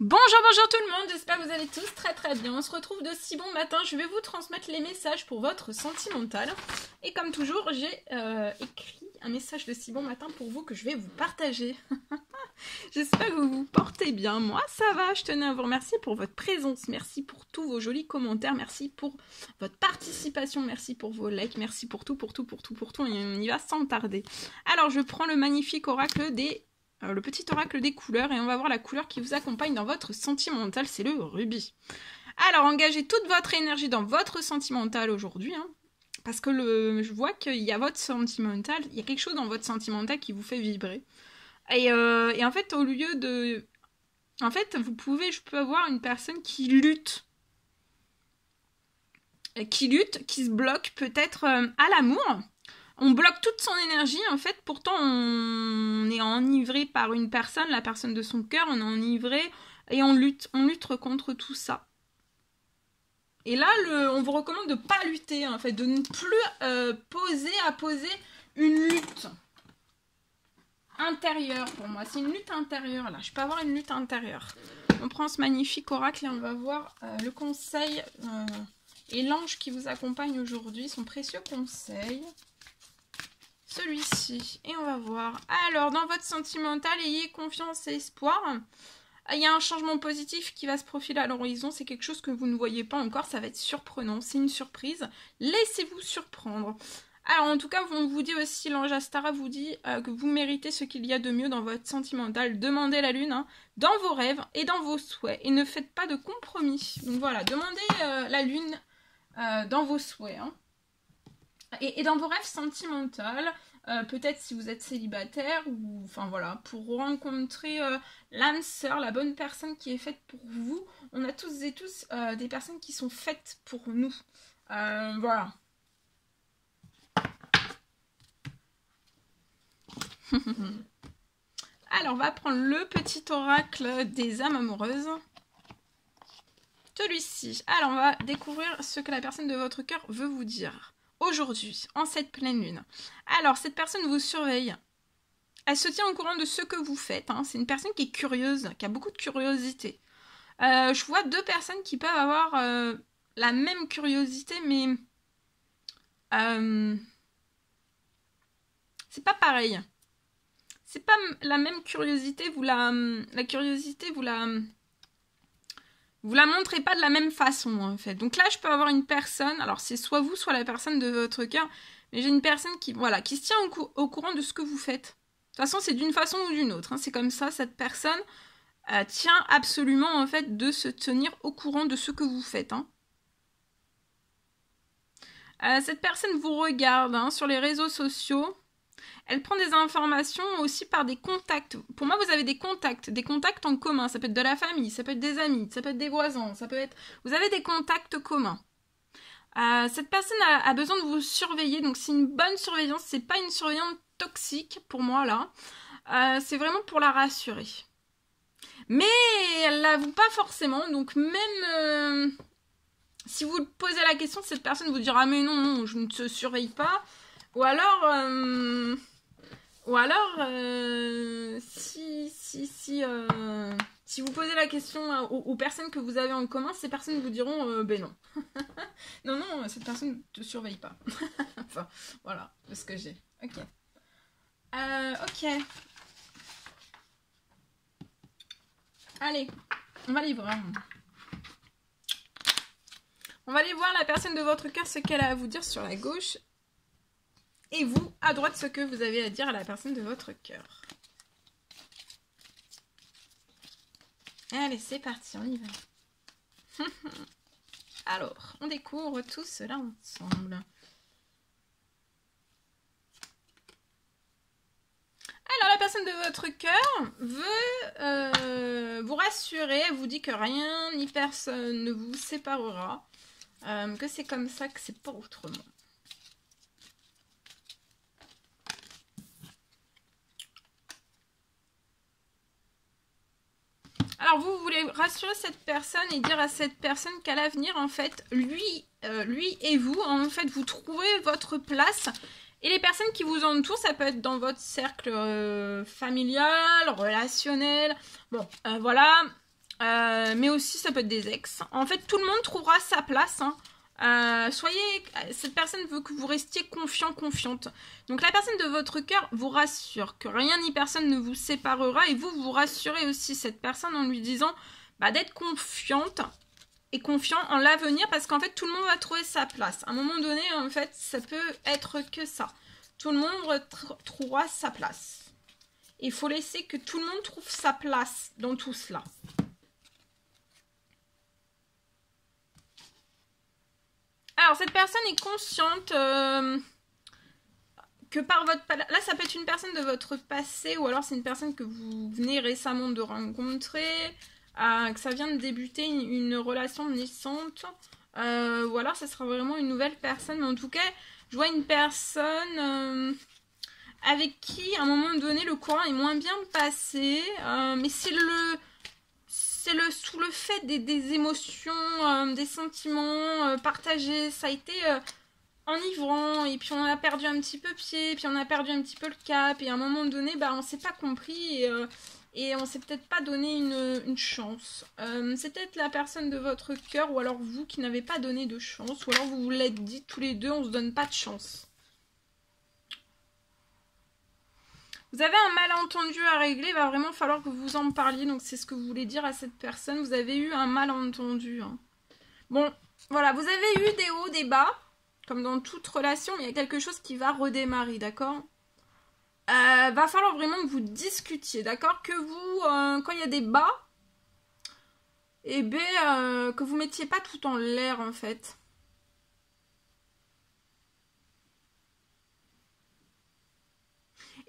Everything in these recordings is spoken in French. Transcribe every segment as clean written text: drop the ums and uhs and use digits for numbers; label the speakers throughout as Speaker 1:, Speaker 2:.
Speaker 1: Bonjour tout le monde, j'espère que vous allez tous très bien. On se retrouve de si bon matin, je vais vous transmettre les messages pour votre sentimental. Et comme toujours, j'ai écrit un message de si bon matin pour vous que je vais vous partager. J'espère que vous vous portez bien, moi ça va, je tenais à vous remercier pour votre présence, merci pour tous vos jolis commentaires, merci pour votre participation, merci pour vos likes, merci pour tout, et on y va sans tarder. Alors je prends le magnifique oracle le petit oracle des couleurs et on va voir la couleur qui vous accompagne dans votre sentimental, c'est le rubis. Alors engagez toute votre énergie dans votre sentimental aujourd'hui, hein, parce que je vois qu'il y a votre sentimental, il y a quelque chose dans votre sentimental qui vous fait vibrer. Et en fait, au lieu de... En fait, je peux avoir une personne qui lutte, qui se bloque peut-être à l'amour. On bloque toute son énergie, en fait, pourtant on est enivré par une personne, la personne de son cœur, on est enivré et on lutte contre tout ça. Et là, on vous recommande de ne pas lutter, en fait, de ne plus poser une lutte intérieure pour moi. C'est une lutte intérieure, là. Je peux avoir une lutte intérieure. On prend ce magnifique oracle et on va voir le conseil et l'ange qui vous accompagne aujourd'hui, son précieux conseil. Celui-ci, et on va voir. Alors, dans votre sentimental, ayez confiance et espoir. Il y a un changement positif qui va se profiler à l'horizon. C'est quelque chose que vous ne voyez pas encore. Ça va être surprenant. C'est une surprise. Laissez-vous surprendre. Alors, en tout cas, on vous dit aussi, l'ange Astara vous dit que vous méritez ce qu'il y a de mieux dans votre sentimental. Demandez la lune dans vos rêves et dans vos souhaits. Et ne faites pas de compromis. Donc voilà, demandez la lune dans vos souhaits. Hein. Et dans vos rêves sentimentaux, peut-être si vous êtes célibataire, ou enfin voilà, pour rencontrer l'âme sœur, la bonne personne qui est faite pour vous. On a tous et tous des personnes qui sont faites pour nous. Voilà. Alors, on va prendre le petit oracle des âmes amoureuses. Celui-ci. Alors, on va découvrir ce que la personne de votre cœur veut vous dire. Aujourd'hui, en cette pleine lune. Alors, cette personne vous surveille. Elle se tient au courant de ce que vous faites. Hein. C'est une personne qui est curieuse, qui a beaucoup de curiosité. Je vois deux personnes qui peuvent avoir la même curiosité, mais c'est pas pareil. C'est pas la même curiosité. La curiosité, vous la montrez pas de la même façon, en fait. Donc là, je peux avoir une personne, alors c'est soit vous, soit la personne de votre cœur, mais j'ai une personne qui se tient au courant de ce que vous faites. De toute façon, c'est d'une façon ou d'une autre. Hein. C'est comme ça, cette personne tient absolument, en fait, de se tenir au courant de ce que vous faites. Hein. Cette personne vous regarde sur les réseaux sociaux. Elle prend des informations aussi par des contacts. Pour moi, vous avez des contacts en commun. Ça peut être de la famille, ça peut être des amis, ça peut être des voisins, ça peut être... Vous avez des contacts communs. Cette personne a besoin de vous surveiller, donc c'est une bonne surveillance. C'est pas une surveillance toxique pour moi, là. C'est vraiment pour la rassurer. Mais elle l'avoue pas forcément, donc même... si vous posez la question, cette personne vous dira « mais non, je ne te surveille pas ». Ou alors, si vous posez la question aux personnes que vous avez en commun, ces personnes vous diront ben non. non, cette personne ne te surveille pas. Enfin, voilà, c'est ce que j'ai. Ok. Ok. Allez, on va aller voir. On va aller voir la personne de votre cœur, ce qu'elle a à vous dire sur la gauche. Et vous, à droite, ce que vous avez à dire à la personne de votre cœur. Allez, c'est parti, on y va. Alors, on découvre tout cela ensemble. Alors, la personne de votre cœur veut vous rassurer. Elle vous dit que rien ni personne ne vous séparera. Que c'est comme ça, que c'est pas autrement. Alors vous voulez rassurer cette personne et dire à cette personne qu'à l'avenir, en fait, lui et vous, en fait, vous trouvez votre place. Et les personnes qui vous entourent, ça peut être dans votre cercle familial, relationnel. Bon, voilà. Mais aussi, ça peut être des ex. En fait, tout le monde trouvera sa place. Hein. Cette personne veut que vous restiez confiant, confiante. Donc la personne de votre cœur vous rassure que rien ni personne ne vous séparera et vous rassurez aussi cette personne en lui disant d'être confiante et confiant en l'avenir parce qu'en fait tout le monde va trouver sa place. À un moment donné, en fait, ça peut être que ça. Tout le monde trouvera sa place. Il faut laisser que tout le monde trouve sa place dans tout cela. Alors, cette personne est consciente que par votre... Là, ça peut être une personne de votre passé ou alors c'est une personne que vous venez récemment de rencontrer, que ça vient de débuter une relation naissante. Ou alors, ça sera vraiment une nouvelle personne. Mais en tout cas, je vois une personne avec qui, à un moment donné, le courant est moins bien passé. Mais c'est sous le fait des émotions, des sentiments partagés. Ça a été enivrant et puis on a perdu un petit peu pied, puis on a perdu un petit peu le cap et à un moment donné, on s'est pas compris et on s'est peut-être pas donné une chance. C'est peut-être la personne de votre cœur ou alors vous qui n'avez pas donné de chance ou alors vous vous l'êtes dit tous les deux, on se donne pas de chance. Vous avez un malentendu à régler, il va vraiment falloir que vous en parliez. Donc c'est ce que vous voulez dire à cette personne. Vous avez eu un malentendu. Hein. Bon, voilà, vous avez eu des hauts, des bas. Comme dans toute relation, il y a quelque chose qui va redémarrer, d'accord ? Va falloir vraiment que vous discutiez, d'accord ? Que vous, quand il y a des bas, que vous mettiez pas tout en l'air en fait.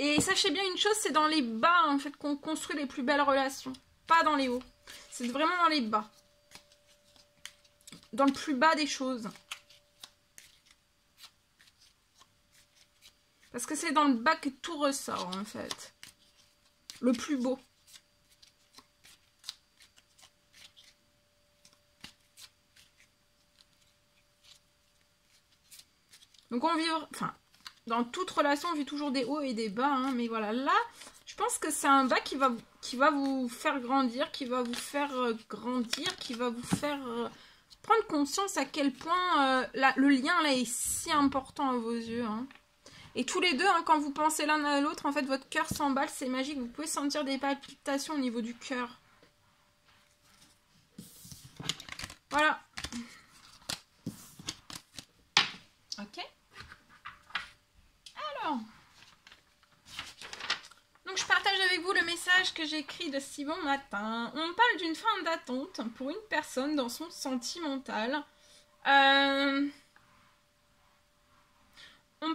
Speaker 1: Et sachez bien une chose, c'est dans les bas en fait qu'on construit les plus belles relations. Pas dans les hauts. C'est vraiment dans les bas. Dans le plus bas des choses. Parce que c'est dans le bas que tout ressort en fait. Le plus beau. Donc on vit... Enfin... Dans toute relation, on vit toujours des hauts et des bas, hein, mais voilà, là, je pense que c'est un bas qui va vous faire grandir, qui va vous faire grandir, qui va vous faire prendre conscience à quel point le lien là est si important à vos yeux. Hein. Et tous les deux, hein, quand vous pensez l'un à l'autre, en fait, votre cœur s'emballe, c'est magique, vous pouvez sentir des palpitations au niveau du cœur. Voilà. Ok. Donc je partage avec vous le message que j'ai écrit de si bon matin. On parle d'une fin d'attente pour une personne dans son sentimental. On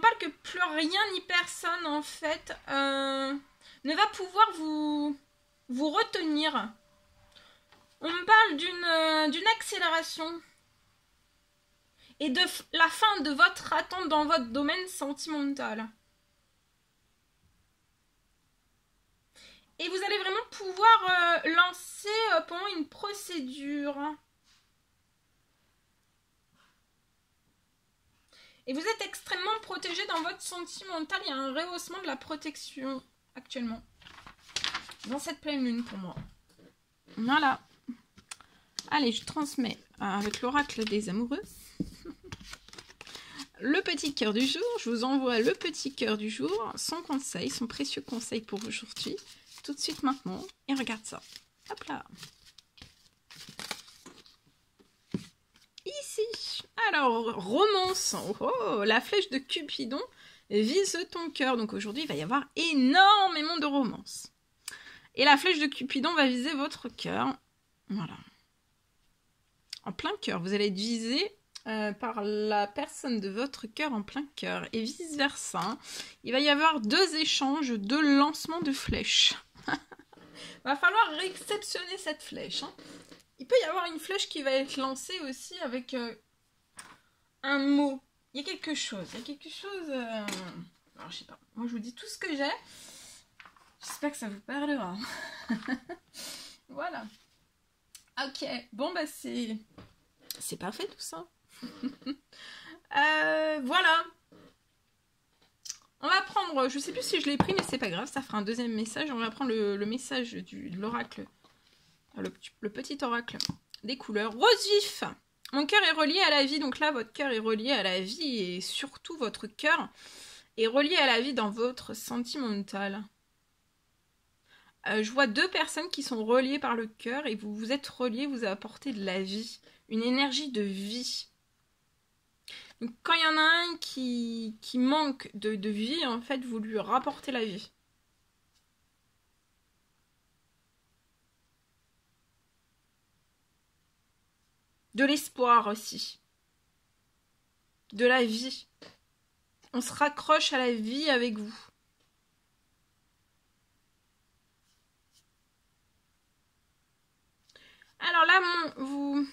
Speaker 1: parle que plus rien ni personne en fait ne va pouvoir vous retenir. On parle d'une accélération et de la fin de votre attente dans votre domaine sentimental. Et vous allez vraiment pouvoir lancer pendant une procédure. Et vous êtes extrêmement protégé dans votre sentimental. Il y a un rehaussement de la protection actuellement. Dans cette pleine lune pour moi. Voilà. Allez, je transmets avec l'oracle des amoureux. Le petit cœur du jour. Je vous envoie le petit cœur du jour. Son conseil, son précieux conseil pour aujourd'hui. Tout de suite maintenant. Et regarde ça. Hop là. Ici. Alors, romance. Oh, la flèche de Cupidon vise ton cœur. Donc aujourd'hui, il va y avoir énormément de romance. Et la flèche de Cupidon va viser votre cœur. Voilà. En plein cœur. Vous allez être visé par la personne de votre cœur en plein cœur. Et vice versa. Il va y avoir 2 échanges, 2 lancements de flèches. Va falloir réceptionner cette flèche. Hein. Il peut y avoir une flèche qui va être lancée aussi avec un mot. Il y a quelque chose. Il y a quelque chose... Alors, je sais pas. Moi, je vous dis tout ce que j'ai. J'espère que ça vous parlera. Voilà. Ok. Bon, bah, c'est parfait tout ça. Voilà. On va prendre, je sais plus si je l'ai pris, mais c'est pas grave, ça fera un deuxième message. On va prendre le message de l'oracle Le petit oracle des couleurs. Rose vif. Mon cœur est relié à la vie. Donc là, votre cœur est relié à la vie et surtout votre cœur est relié à la vie dans votre sentimental. Je vois 2 personnes qui sont reliées par le cœur et vous êtes reliés, vous apportez de la vie, une énergie de vie. Donc, quand il y en a un qui manque de vie, en fait, vous lui rapportez la vie. De l'espoir aussi. De la vie. On se raccroche à la vie avec vous. Alors là, vous...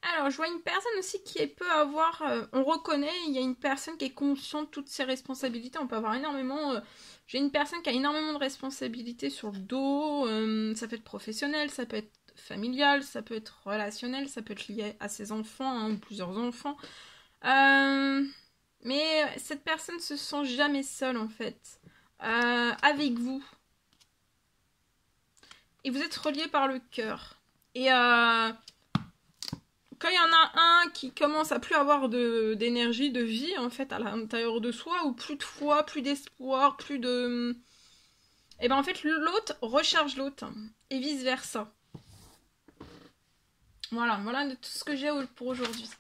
Speaker 1: Alors, je vois une personne aussi qui peut avoir... on reconnaît, il y a une personne qui est consciente de toutes ses responsabilités. On peut avoir énormément... j'ai une personne qui a énormément de responsabilités sur le dos. Ça peut être professionnel, ça peut être familial, ça peut être relationnel, ça peut être lié à ses enfants, hein, ou plusieurs enfants. Mais cette personne se sent jamais seule, en fait. Avec vous. Et vous êtes reliés par le cœur. Et... quand il y en a un qui commence à plus avoir d'énergie, de vie, en fait, à l'intérieur de soi, ou plus de foi, plus d'espoir, plus de... Et ben en fait, l'autre recharge l'autre. Et vice-versa. Voilà de tout ce que j'ai pour aujourd'hui.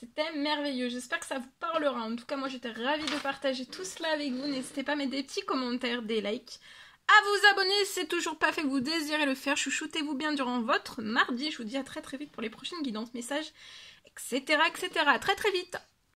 Speaker 1: C'était merveilleux. J'espère que ça vous parlera. En tout cas, moi, j'étais ravie de partager tout cela avec vous. N'hésitez pas à mettre des petits commentaires, des likes. À vous abonner si c'est toujours pas fait, que vous désirez le faire. Chouchoutez-vous bien durant votre mardi. Je vous dis à très très vite pour les prochaines guidances, messages, etc. etc. À très très vite.